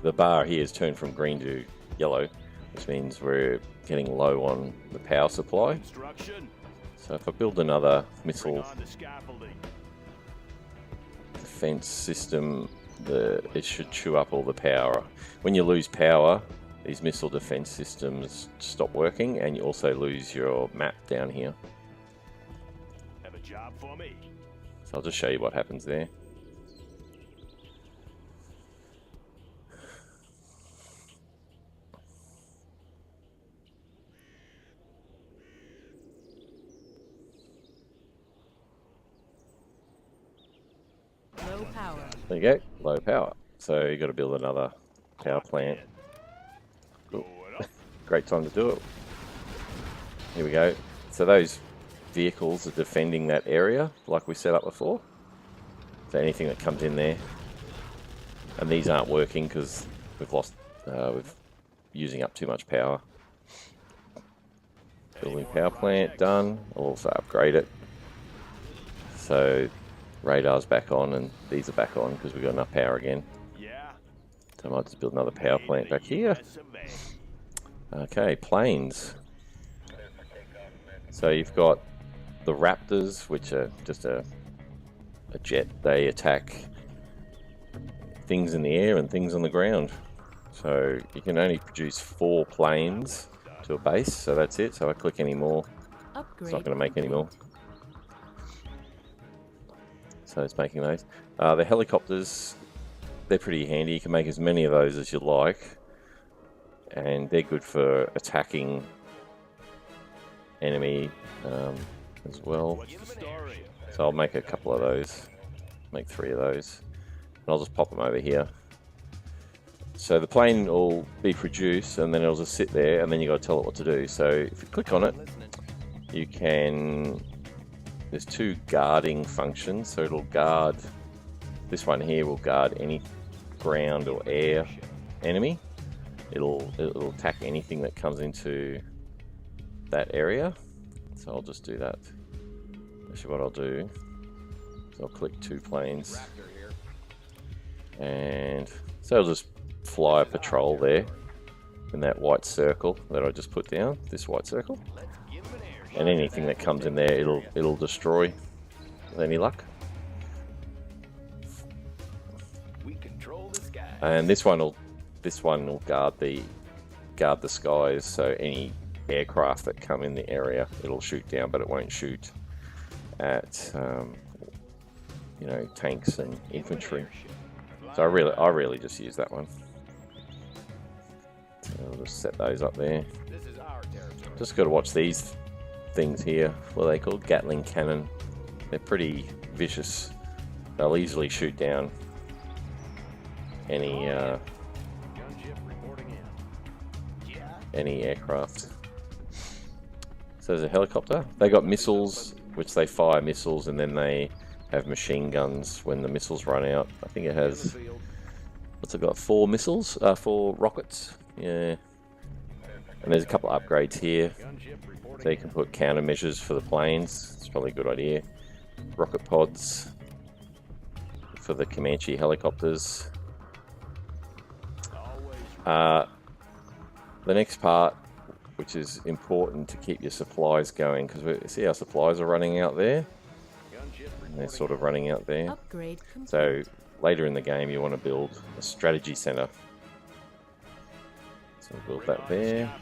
the bar here is turned from green to yellow, which means we're getting low on the power supply. So if I build another missile defense system, it should chew up all the power. When you lose power, these missile defense systems stop working, and you also lose your map down here. Have a job for me. So I'll just show you what happens there. Low power. There you go, low power. So you got to build another power plant. Cool. Great time to do it. Here we go. So those vehicles are defending that area like we set up before. So anything that comes in there, and these aren't working because we've lost, we're using up too much power. Building power plant done. I'll also upgrade it. So radar's back on and these are back on because we've got enough power again. So I might just build another power plant back here. Okay, planes. So you've got the Raptors, which are just a jet. They attack things in the air and things on the ground. So you can only produce 4 planes to a base, so that's it. So I click any more, it's not going to make any more. So it's making those. The helicopters, they're pretty handy. You can make as many of those as you like, and they're good for attacking enemy as well. So I'll make a couple of those, make 3 of those, and I'll just pop them over here. So the plane will be produced and then it'll just sit there, and then you got to tell it what to do. So if you click on it, you can, there's 2 guarding functions. So it'll guard, this one here will guard any ground or air enemy. It'll attack anything that comes into that area. So I'll just do that. Actually what I'll do is I'll click 2 planes, and so I'll just fly a patrol there in that white circle that I just put down, this white circle, and anything that comes in there it'll destroy with any luck. And this one will guard the skies, so any aircraft that come in the area it'll shoot down, but it won't shoot at you know, tanks and infantry. So I really just use that one. So I'll just set those up there. Just got to watch these things here. What are they called? Gatling cannon. They're pretty vicious. They'll easily shoot down any aircraft. So there's a helicopter. They got missiles, which they fire missiles, and then they have machine guns when the missiles run out. I think it has, what's it got, 4 missiles? 4 rockets. Yeah. And there's a couple of upgrades here. So you can put countermeasures for the planes. It's probably a good idea. Rocket pods for the Comanche helicopters. The next part, which is important to keep your supplies going, because we see our supplies are running out there. And they're sort of running out there. So later in the game you want to build a strategy center. So we'll build that there.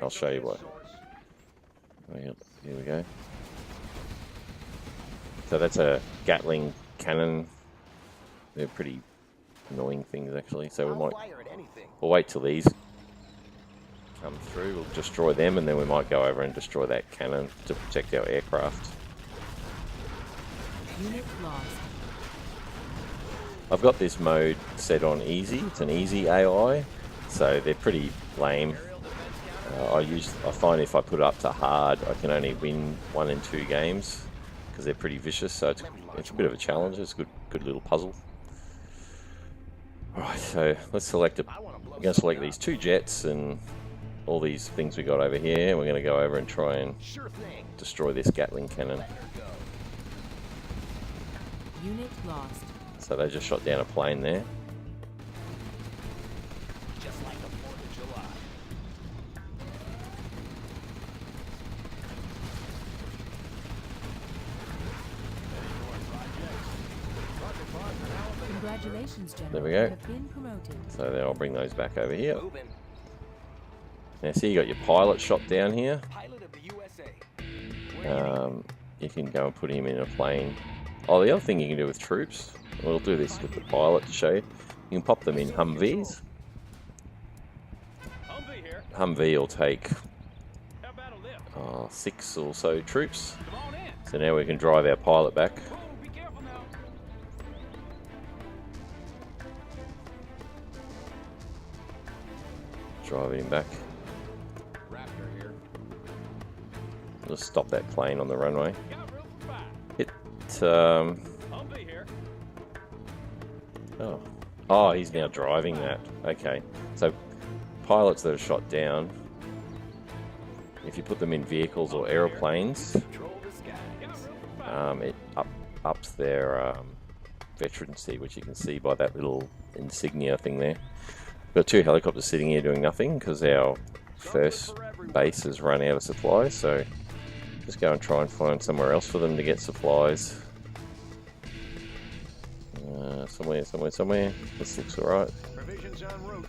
I'll show you what. Here we go. So that's a Gatling cannon. They're pretty annoying things actually. So we'll wait till these come through. We'll destroy them, and then we might go over and destroy that cannon to protect our aircraft. Unit lost. I've got this mode set on easy. It's an easy AI, so they're pretty lame. I find if I put it up to hard, I can only win 1 in 2 games because they're pretty vicious. So it's a bit of a challenge. It's a good little puzzle. All right, so let's select I'm going to select these 2 jets and all these things we got over here. We're going to go over and try and destroy this Gatling cannon. Unit lost. So they just shot down a plane there. Congratulations, General. There we go. You have been promoted. So then I'll bring those back over here. Now see, you got your pilot shot down here. You can go and put him in a plane. Oh, the other thing you can do with troops, we'll do this with the pilot to show you. You can pop them in Humvees. Humvee will take 6 or so troops. So now we can drive our pilot back. Driving him back. Just stop that plane on the runway. Oh, he's now driving that. Okay, so pilots that are shot down, if you put them in vehicles or aeroplanes, it ups their veterancy, which you can see by that little insignia thing there. We've got 2 helicopters sitting here doing nothing because our first base has run out of supplies, so just go and try and find somewhere else for them to get supplies. Somewhere. This looks alright. Provisions en route.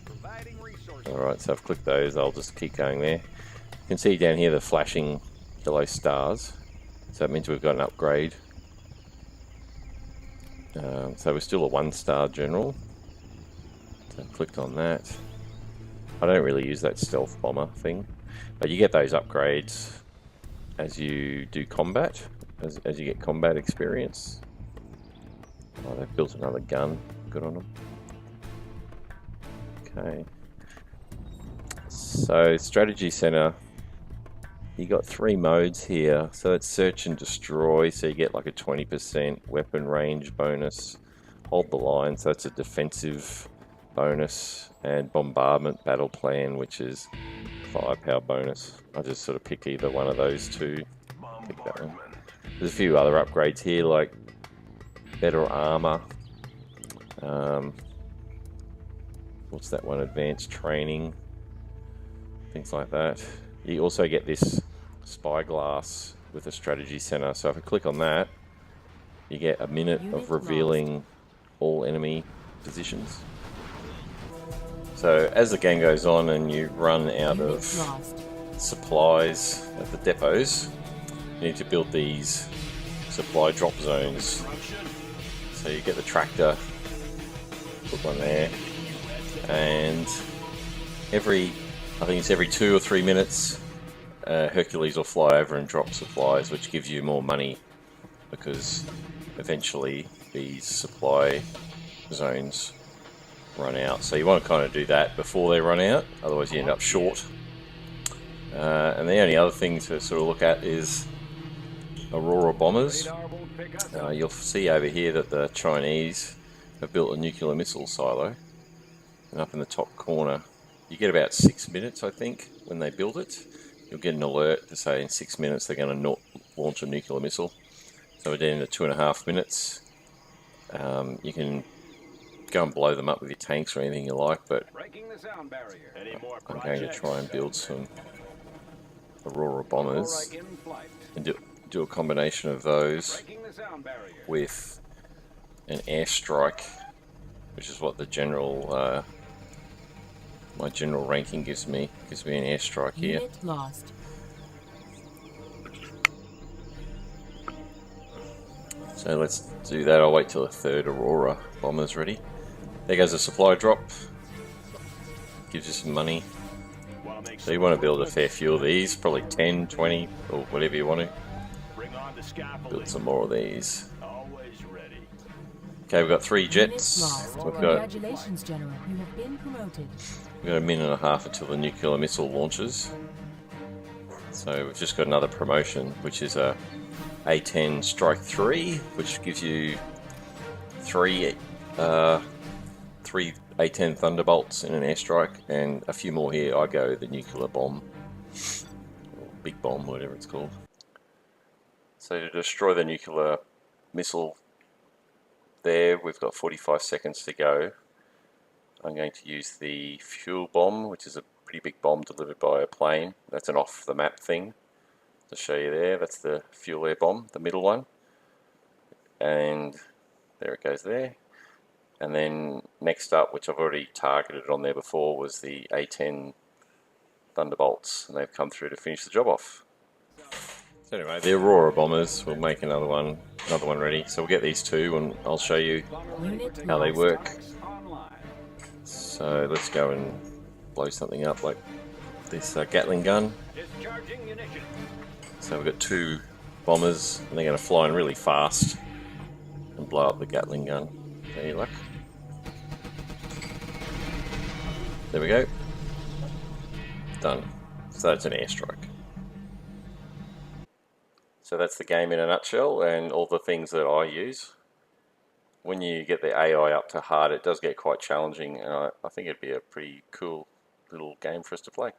Providing resources. Alright, so I've clicked those. I'll just keep going there. You can see down here the flashing yellow stars. So that means we've got an upgrade. So we're still a 1-star general. So I clicked on that. I don't really use that stealth bomber thing, but you get those upgrades as you do combat, as you get combat experience. Oh, they've built another gun. Good on them. Okay. So strategy center. You got 3 modes here. So it's search and destroy. So you get like a 20% weapon range bonus. Hold the line. So that's a defensive bonus. And bombardment battle plan, which is firepower bonus. I just sort of pick either one of those 2. Pick that one. There's a few other upgrades here, like better armor. What's that one? Advanced training. Things like that. You also get this spyglass with a strategy center. So if I click on that, you get a minute of revealing all enemy positions. So as the game goes on and you run out of supplies at the depots, you need to build these supply drop zones. So you get the tractor, put one there, and I think it's every 2 or 3 minutes, Hercules will fly over and drop supplies, which gives you more money because eventually these supply zones run out. So you want to kind of do that before they run out, otherwise you end up short. And the only other thing to sort of look at is Aurora bombers. You'll see over here that the Chinese have built a nuclear missile silo, and up in the top corner you get about 6 minutes, I think, when they build it. You'll get an alert to say in 6 minutes they're going to launch a nuclear missile. So we're down to 2.5 minutes. You can go and blow them up with your tanks or anything you like, but I'm going to try and build some Aurora bombers and do a combination of those with an airstrike, which is what the general my general ranking gives me an airstrike here. Unit lost. So let's do that. I'll wait till the 3rd Aurora bomber's ready. There goes a supply drop. Gives you some money. So you want to build a fair few of these, probably 10, 20, or whatever you want to. Build some more of these. Okay, we've got 3 jets. Congratulations, General. You have been promoted. We've got a minute and a half until the nuclear missile launches. So we've just got another promotion, which is a A-10 Strike 3, which gives you 3 A-10 Thunderbolts in an airstrike, and a few more here. I go the nuclear bomb, or big bomb, whatever it's called. So to destroy the nuclear missile there, we've got 45 seconds to go. I'm going to use the fuel bomb, which is a pretty big bomb delivered by a plane. That's an off the map thing. to show you there. That's the fuel air bomb, the middle one. And there it goes there. And then next up, which I've already targeted on there before, was the A-10 Thunderbolts, and they've come through to finish the job off. So anyway, the Aurora bombers, we'll make another one ready. So we'll get these two and I'll show you Unit how they lost. work. So let's go and blow something up like this Gatling gun. Discharging munition. So we've got two bombers and they're going to fly in really fast and blow up the Gatling gun. Any luck? There we go. Done. So that's an airstrike. So that's the game in a nutshell and all the things that I use. When you get the AI up to hard, it does get quite challenging, and I think it'd be a pretty cool little game for us to play.